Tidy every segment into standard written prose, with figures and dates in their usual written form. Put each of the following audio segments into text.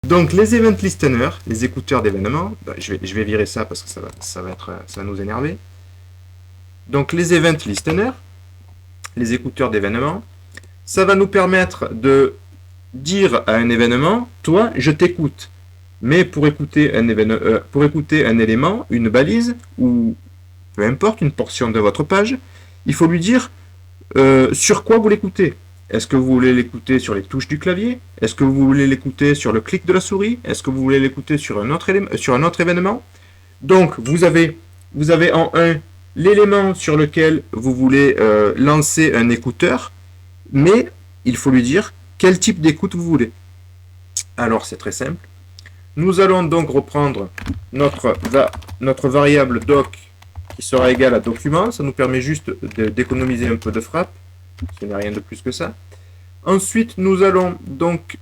Donc les event listeners, les écouteurs d'événements, je vais virer ça parce que ça va nous énerver. Donc les event listeners, les écouteurs d'événements, ça va nous permettre de dire à un événement, toi, je t'écoute. Mais pour écouter pour écouter un élément, une balise, ou peu importe, une portion de votre page, il faut lui dire sur quoi vous l'écoutez. Est-ce que vous voulez l'écouter sur les touches du clavier? Est-ce que vous voulez l'écouter sur le clic de la souris? Est-ce que vous voulez l'écouter sur sur un autre événement? Donc, vous avez en un l'élément sur lequel vous voulez lancer un écouteur, mais il faut lui dire quel type d'écoute vous voulez. Alors, c'est très simple. Nous allons donc reprendre notre variable doc qui sera égale à document. Ça nous permet juste d'économiser un peu de frappe. Ce n'est rien de plus que ça. Ensuite, nous allons donc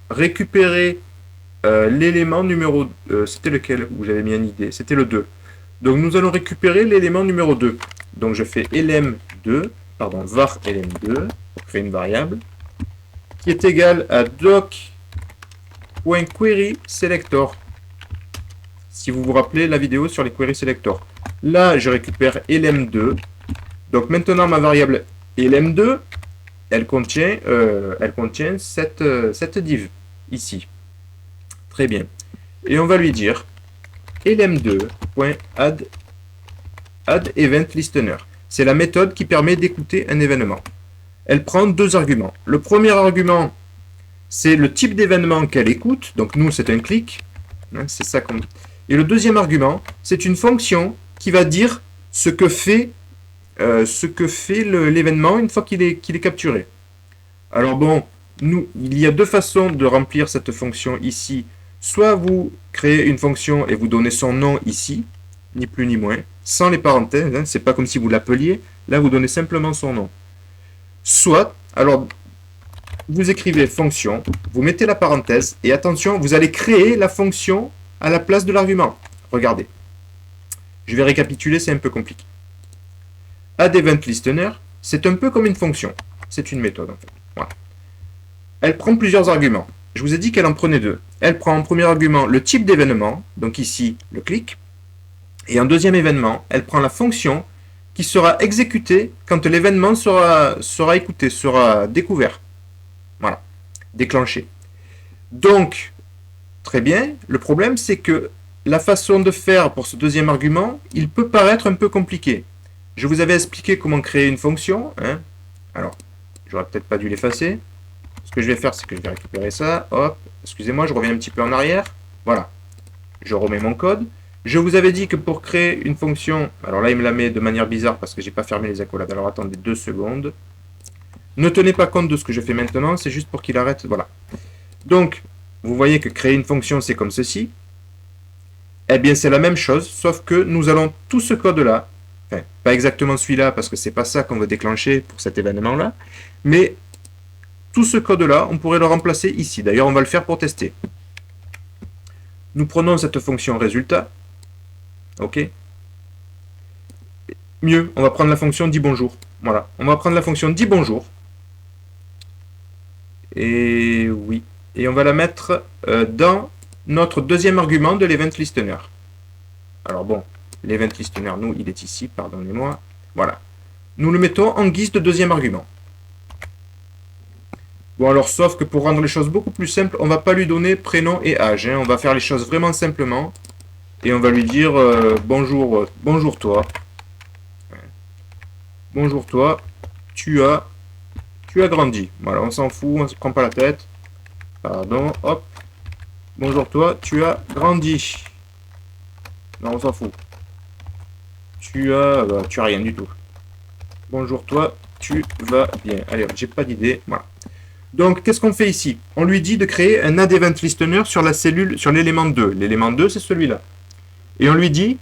récupérer l'élément numéro... c'était lequel où j'avais mis une idée? C'était le 2. Donc nous allons récupérer l'élément numéro 2. Donc je fais lm2, pardon, var lm2, pour créer une variable, qui est égale à doc.querySelector. Si vous vous rappelez la vidéo sur les query selector. Là, je récupère lm2. Donc maintenant, ma variable lm2, elle contient cette div, ici. Très bien. Et on va lui dire lm2.add event listener. C'est la méthode qui permet d'écouter un événement. Elle prend deux arguments. Le premier argument, c'est le type d'événement qu'elle écoute. Donc nous, c'est un clic. C'est ça qu'on... Et le deuxième argument, c'est une fonction qui va dire ce que fait l'événement une fois qu'il est capturé. Alors bon, il y a deux façons de remplir cette fonction ici. Soit vous créez une fonction et vous donnez son nom ici, ni plus ni moins, sans les parenthèses, hein, c'est pas comme si vous l'appeliez, là vous donnez simplement son nom. Soit, alors, vous écrivez fonction, vous mettez la parenthèse, et attention, vous allez créer la fonction à la place de l'argument. Regardez. Je vais récapituler, c'est un peu compliqué. Add event listener, c'est un peu comme une fonction. C'est une méthode en fait. Voilà. Elle prend plusieurs arguments. Je vous ai dit qu'elle en prenait deux. Elle prend en premier argument le type d'événement, donc ici le clic, et en deuxième événement, elle prend la fonction qui sera exécutée quand l'événement sera écouté, sera découvert. Voilà, déclenché. Donc, très bien, le problème c'est que la façon de faire pour ce deuxième argument, il peut paraître un peu compliqué. Je vous avais expliqué comment créer une fonction. Hein. Alors, j'aurais peut-être pas dû l'effacer. Ce que je vais faire, c'est que je vais récupérer ça. Hop, excusez-moi, je reviens un petit peu en arrière. Voilà, je remets mon code. Je vous avais dit que pour créer une fonction, alors là il me la met de manière bizarre parce que j'ai pas fermé les accolades. Alors attendez 2 secondes. Ne tenez pas compte de ce que je fais maintenant, c'est juste pour qu'il arrête. Voilà. Donc, vous voyez que créer une fonction, c'est comme ceci. Eh bien, c'est la même chose, sauf que nous allons tout ce code-là, enfin, pas exactement celui-là, parce que c'est pas ça qu'on veut déclencher pour cet événement-là, mais tout ce code-là, on pourrait le remplacer ici. D'ailleurs, on va le faire pour tester. Nous prenons cette fonction résultat. OK. Mieux, on va prendre la fonction dit bonjour. Voilà, on va prendre la fonction dit bonjour. Et oui, et on va la mettre dans notre deuxième argument de l'event listener. Alors bon, l'event listener, nous, il est ici, pardonnez-moi. Voilà. Nous le mettons en guise de deuxième argument. Bon alors, sauf que pour rendre les choses beaucoup plus simples, on ne va pas lui donner prénom et âge. Hein. On va faire les choses vraiment simplement. Et on va lui dire bonjour, bonjour toi. Bonjour toi, tu as grandi. Voilà, on s'en fout, on ne se prend pas la tête. Pardon, hop. Bonjour toi, tu as grandi. Non, on s'en fout. Tu as rien du tout. Bonjour toi, tu vas bien. Allez, j'ai pas d'idée. Voilà. Donc, qu'est-ce qu'on fait ici? On lui dit de créer un add event listener sur la cellule, sur l'élément 2. L'élément 2, c'est celui-là. Et on lui dit,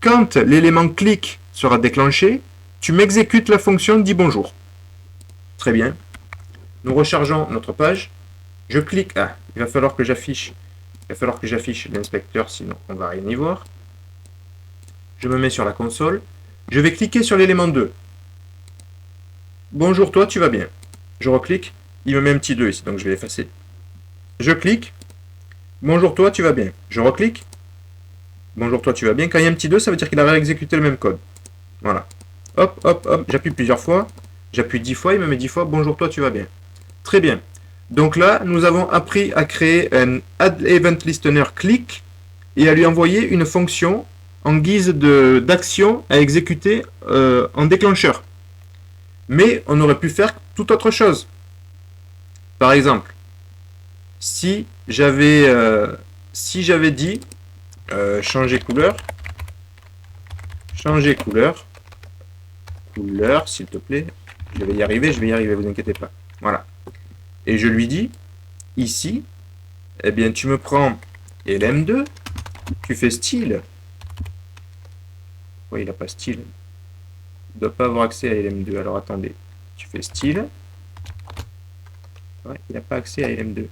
quand l'élément clic sera déclenché, tu m'exécutes la fonction dit bonjour. Très bien. Nous rechargeons notre page. Je clique. Ah, il va falloir que j'affiche l'inspecteur, sinon on va rien y voir. Je me mets sur la console. Je vais cliquer sur l'élément 2. Bonjour toi, tu vas bien. Je reclique. Il me met un petit 2 ici, donc je vais effacer. Je clique. Bonjour toi, tu vas bien. Je reclique. Bonjour toi, tu vas bien. Quand il y a un petit 2, ça veut dire qu'il a réexécuté le même code. Voilà. Hop, hop, hop. J'appuie plusieurs fois. J'appuie 10 fois, il me met 10 fois. Bonjour toi, tu vas bien. Très bien. Donc là, nous avons appris à créer un add event listener click et à lui envoyer une fonction en guise d'action à exécuter en déclencheur. Mais on aurait pu faire tout autre chose. Par exemple, si j'avais dit changer couleur, couleur s'il te plaît, je vais y arriver, vous inquiétez pas. Voilà. Et je lui dis ici, eh bien tu me prends LM2, tu fais style. Oui, il n'a pas style. Il ne doit pas avoir accès à LM2. Alors attendez, tu fais style. Ouais, il n'a pas accès à LM2.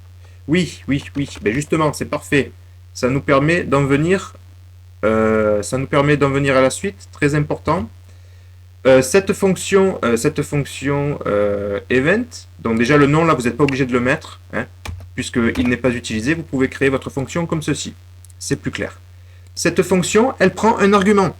Oui, oui, oui. Ben justement, c'est parfait. Ça nous permet d'en venir, à la suite. Très important. Cette fonction event. Donc déjà le nom là, vous n'êtes pas obligé de le mettre, hein, puisqu'il n'est pas utilisé. Vous pouvez créer votre fonction comme ceci. C'est plus clair. Cette fonction, elle prend un argument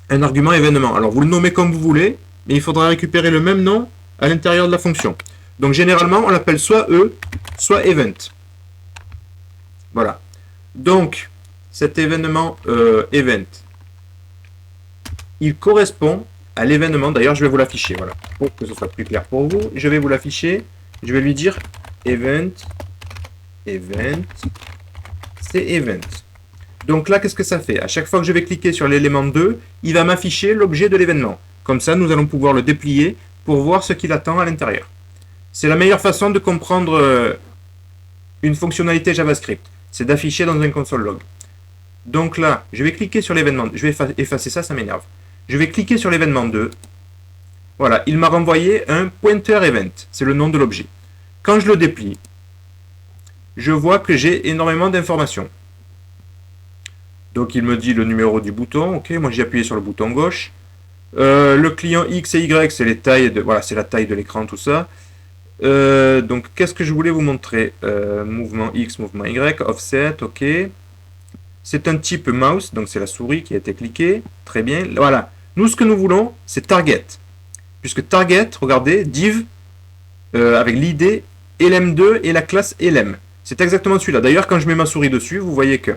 événement. Alors vous le nommez comme vous voulez, mais il faudra récupérer le même nom à l'intérieur de la fonction. Donc généralement, on l'appelle soit E, soit event. Voilà. Donc, cet événement event, il correspond à l'événement. D'ailleurs, je vais vous l'afficher, voilà, pour que ce soit plus clair pour vous. Je vais vous l'afficher. Je vais lui dire event, c'est event. Donc là, qu'est-ce que ça fait? À chaque fois que je vais cliquer sur l'élément 2, il va m'afficher l'objet de l'événement. Comme ça, nous allons pouvoir le déplier pour voir ce qu'il attend à l'intérieur. C'est la meilleure façon de comprendre une fonctionnalité JavaScript. C'est d'afficher dans un console log. Donc là, je vais cliquer sur l'événement. Je vais effacer ça, ça m'énerve. Je vais cliquer sur l'événement 2. Voilà, il m'a renvoyé un pointer event. C'est le nom de l'objet. Quand je le déplie, je vois que j'ai énormément d'informations. Donc il me dit le numéro du bouton. Ok, moi j'ai appuyé sur le bouton gauche. Le client X et Y, c'est les tailles de, voilà, c'est la taille de l'écran, tout ça. Donc qu'est-ce que je voulais vous montrer? Mouvement X, mouvement Y, offset, ok. C'est un type mouse, donc c'est la souris qui a été cliquée. Très bien. Voilà. Nous, ce que nous voulons, c'est target. Puisque target, regardez, div, avec l'id lm2 et la classe lm. C'est exactement celui-là. D'ailleurs, quand je mets ma souris dessus, vous voyez que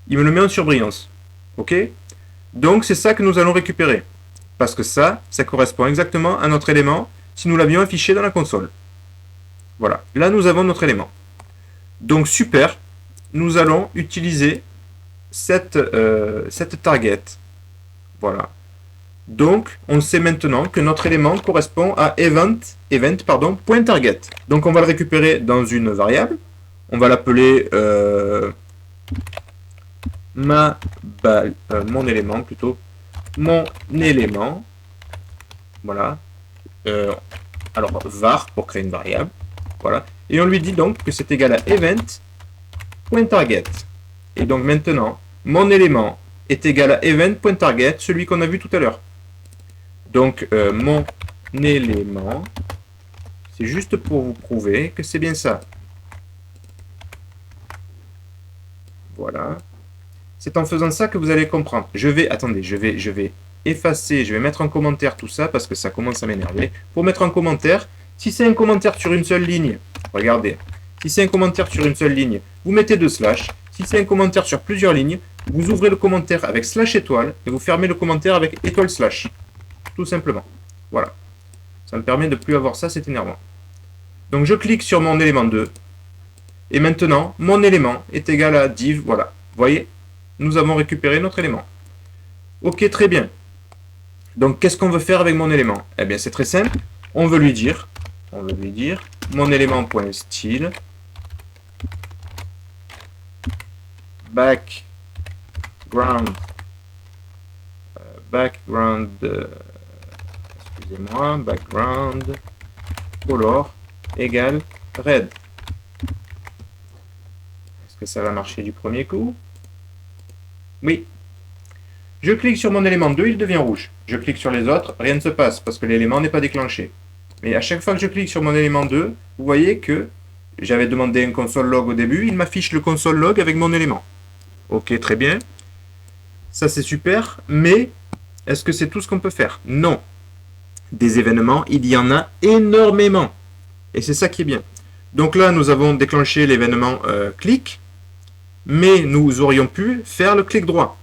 il me le met en surbrillance. Ok? Donc, c'est ça que nous allons récupérer. Parce que ça correspond exactement à notre élément si nous l'avions affiché dans la console. Voilà. Là, nous avons notre élément. Donc, super. Nous allons utiliser cette target. Voilà. Donc, on sait maintenant que notre élément correspond à point.target. Donc, on va le récupérer dans une variable. On va l'appeler mon élément plutôt. Mon élément. Voilà. Alors, var pour créer une variable. Voilà. Et on lui dit donc que c'est égal à event.target. Et donc maintenant, mon élément est égal à event.target, celui qu'on a vu tout à l'heure. Donc, mon élément, c'est juste pour vous prouver que c'est bien ça. Voilà. C'est en faisant ça que vous allez comprendre. Je vais effacer, je vais mettre en commentaire tout ça parce que ça commence à m'énerver. Pour mettre en commentaire, si c'est un commentaire sur une seule ligne, regardez. Si c'est un commentaire sur une seule ligne, vous mettez 2 slash. Si c'est un commentaire sur plusieurs lignes, vous ouvrez le commentaire avec slash étoile et vous fermez le commentaire avec étoile slash. Tout simplement. Voilà. Ça me permet de ne plus avoir ça, c'est énervant. Donc je clique sur mon élément 2. Et maintenant, mon élément est égal à div. Voilà. Vous voyez? Nous avons récupéré notre élément. Ok, très bien. Donc qu'est-ce qu'on veut faire avec mon élément? Eh bien c'est très simple. On veut lui dire mon élément.style background background color égale red. Est-ce que ça va marcher du premier coup? Oui. Je clique sur mon élément 2, il devient rouge. Je clique sur les autres, rien ne se passe parce que l'élément n'est pas déclenché. Mais à chaque fois que je clique sur mon élément 2, vous voyez que j'avais demandé un console log au début, il m'affiche le console log avec mon élément. Ok, très bien. Ça c'est super, mais est-ce que c'est tout ce qu'on peut faire? Non. Des événements, il y en a énormément. Et c'est ça qui est bien. Donc là, nous avons déclenché l'événement clic, mais nous aurions pu faire le clic droit.